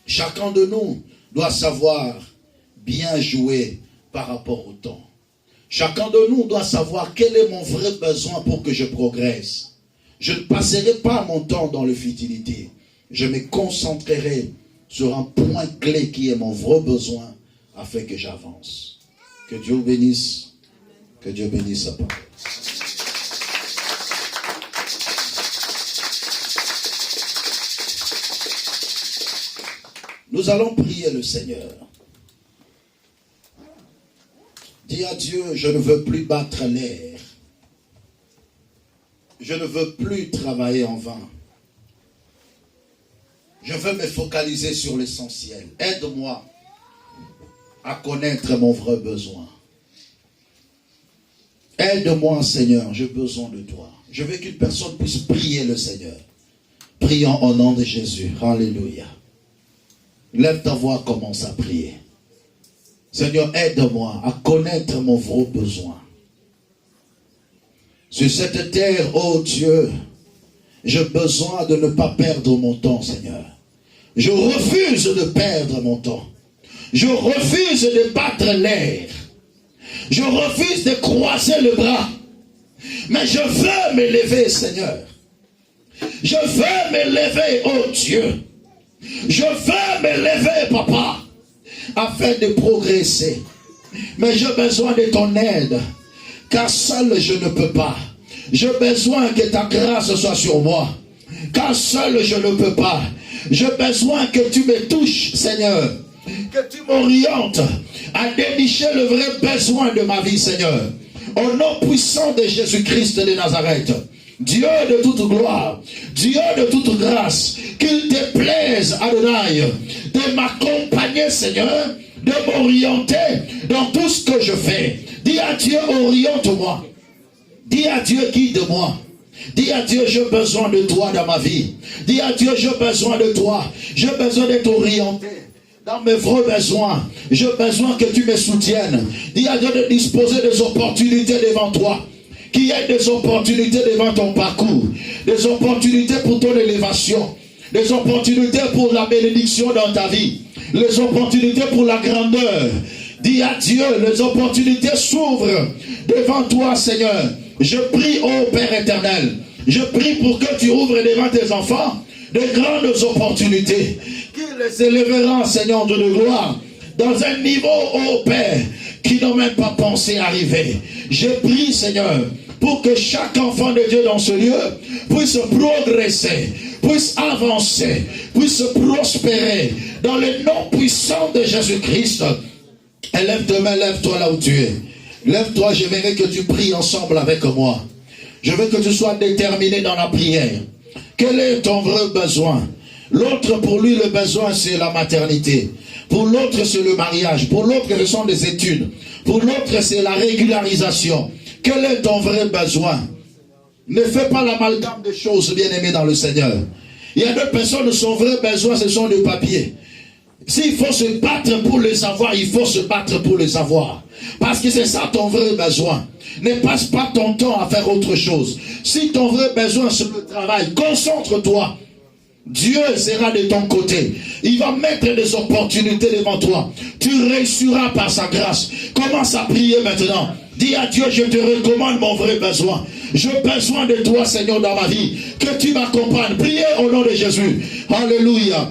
Chacun de nous doit savoir bien jouer par rapport au temps. Chacun de nous doit savoir quel est mon vrai besoin pour que je progresse. Je ne passerai pas mon temps dans le futilité. Je me concentrerai sur un point clé qui est mon vrai besoin afin que j'avance. Que Dieu bénisse. Que Dieu bénisse sa parole. Nous allons prier le Seigneur. Dis à Dieu, je ne veux plus battre l'air. Je ne veux plus travailler en vain. Je veux me focaliser sur l'essentiel. Aide-moi à connaître mon vrai besoin. Aide-moi, Seigneur, j'ai besoin de toi. Je veux qu'une personne puisse prier le Seigneur. Prions au nom de Jésus. Alléluia. Lève ta voix, commence à prier. Seigneur, aide-moi à connaître mon vrai besoin. Sur cette terre, oh Dieu, j'ai besoin de ne pas perdre mon temps, Seigneur. Je refuse de perdre mon temps. Je refuse de battre l'air. Je refuse de croiser le bras. Mais je veux me lever, Seigneur. Je veux me lever, oh Dieu. Je veux me lever, Papa, afin de progresser. Mais j'ai besoin de ton aide, car seul je ne peux pas. J'ai besoin que ta grâce soit sur moi. Car seul je ne peux pas. J'ai besoin que tu me touches, Seigneur. Que tu m'orientes à dénicher le vrai besoin de ma vie, Seigneur. Au nom puissant de Jésus-Christ de Nazareth. Dieu de toute gloire, Dieu de toute grâce, qu'il te plaise, Adonai, de m'accompagner, Seigneur, de m'orienter dans tout ce que je fais. Dis à Dieu, oriente-moi. Dis à Dieu, guide-moi. Dis à Dieu, j'ai besoin de toi dans ma vie. Dis à Dieu, j'ai besoin de toi. J'ai besoin d'être orienté dans mes vrais besoins. J'ai besoin que tu me soutiennes. Dis à Dieu de disposer des opportunités devant toi. Qu'il y ait des opportunités devant ton parcours. Des opportunités pour ton élévation. Des opportunités pour la bénédiction dans ta vie. Les opportunités pour la grandeur. Dis à Dieu, les opportunités s'ouvrent devant toi, Seigneur. Je prie, ô Père éternel, je prie pour que tu ouvres devant tes enfants de grandes opportunités. Qu'il les élèvera, Seigneur Dieu de gloire, dans un niveau, ô Père, qui n'ont même pas pensé arriver. Je prie, Seigneur, pour que chaque enfant de Dieu dans ce lieu puisse progresser, puisse avancer, puisse prospérer dans le nom puissant de Jésus-Christ. Lève tes mains, lève-toi là où tu es. Lève-toi, j'aimerais que tu pries ensemble avec moi. Je veux que tu sois déterminé dans la prière. Quel est ton vrai besoin? L'autre, pour lui, le besoin, c'est la maternité. Pour l'autre, c'est le mariage. Pour l'autre, ce sont des études. Pour l'autre, c'est la régularisation. Quel est ton vrai besoin? Ne fais pas l'amalgame de choses, bien-aimés dans le Seigneur. Il y a deux personnes, son vrai besoin, ce sont des papiers. S'il faut se battre pour les avoir, il faut se battre pour les avoir. Parce que c'est ça ton vrai besoin. Ne passe pas ton temps à faire autre chose. Si ton vrai besoin c'est le travail, concentre-toi. Dieu sera de ton côté. Il va mettre des opportunités devant toi. Tu réussiras par sa grâce. Commence à prier maintenant. Dis à Dieu, je te recommande mon vrai besoin. J'ai besoin de toi, Seigneur, dans ma vie. Que tu m'accompagnes. Priez au nom de Jésus. Alléluia.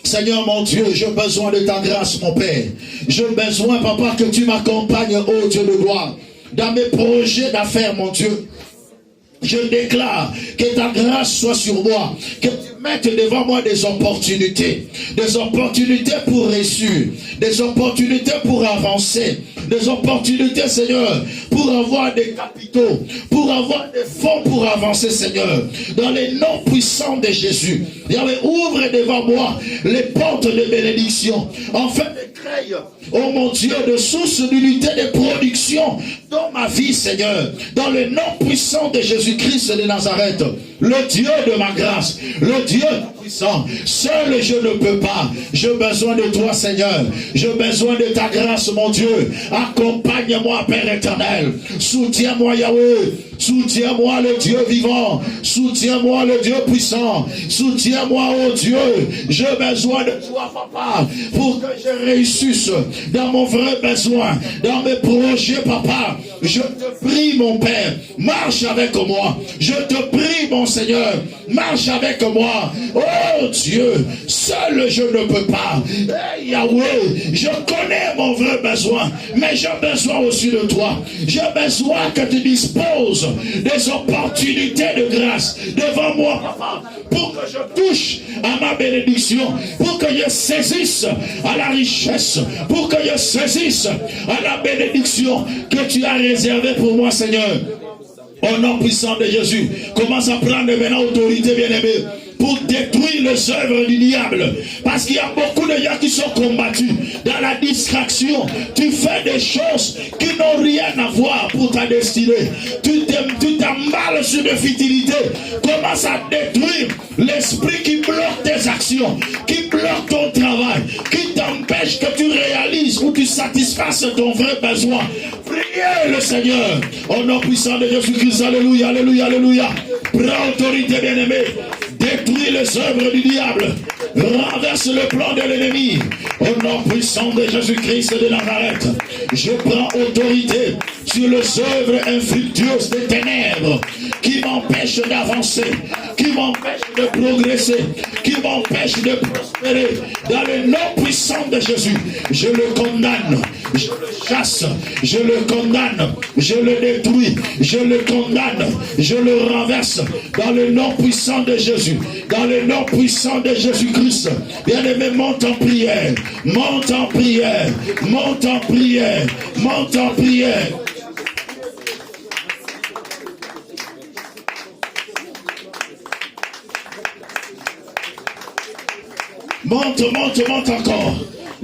Seigneur mon Dieu, j'ai besoin de ta grâce, mon Père. J'ai besoin, Papa, que tu m'accompagnes, ô Dieu de gloire, dans mes projets d'affaires, mon Dieu. Je déclare que ta grâce soit sur moi, que tu mettes devant moi des opportunités pour réussir, des opportunités pour avancer, des opportunités, Seigneur, pour avoir des capitaux, pour avoir des fonds pour avancer, Seigneur, dans les noms puissants de Jésus. Yahweh, ouvre devant moi les portes de bénédiction, enfin de créer, oh mon Dieu, de sources d'unité de production dans ma vie, Seigneur, dans le nom puissant de Jésus-Christ de Nazareth, le Dieu de ma grâce, le Dieu puissant. Seul je ne peux pas. J'ai besoin de toi, Seigneur. J'ai besoin de ta grâce, mon Dieu. Accompagne-moi, Père éternel. Soutiens-moi, Yahweh. Soutiens-moi, le Dieu vivant. Soutiens-moi, le Dieu puissant. Soutiens-moi, oh Dieu. J'ai besoin de toi, Papa, pour que je réussisse dans mon vrai besoin, dans mes projets, Papa. Je te prie, mon Père, marche avec moi. Je te prie, mon Seigneur, marche avec moi. Oh Dieu, seul je ne peux pas. Hey, Yahweh, je connais mon vrai besoin, mais j'ai besoin aussi de toi. J'ai besoin que tu disposes des opportunités de grâce devant moi, Papa, pour que je touche à ma bénédiction, pour que je saisisse à la richesse, pour que je saisisse à la bénédiction que tu as réservée pour moi, Seigneur. Au nom puissant de Jésus, commence à prendre maintenant autorité, bien-aimée, pour détruire les œuvres du diable. Parce qu'il y a beaucoup de gens qui sont combattus dans la distraction. Tu fais des choses qui n'ont rien à voir pour ta destinée. Tu t'emballes sur des futilités. Commence à détruire l'esprit qui bloque tes actions, qui bloque ton travail, qui t'empêche que tu réalises ou tu satisfasses ton vrai besoin. Priez le Seigneur. Au nom puissant de Jésus-Christ. Alléluia, alléluia, alléluia. Prends autorité, bien-aimé. Détruis les œuvres du diable. Renverse le plan de l'ennemi. Au nom puissant de Jésus-Christ de Nazareth, je prends autorité sur les œuvres infructueuses des ténèbres qui m'empêchent d'avancer, qui m'empêchent de progresser, qui m'empêche de prospérer, dans le nom puissant de Jésus, je le condamne, je le chasse, je le condamne, je le détruis, je le condamne, je le renverse, dans le nom puissant de Jésus, dans le nom puissant de Jésus-Christ. Bien-aimé, monte en prière, monte en prière, monte en prière, monte en prière. Monte, monte, monte encore.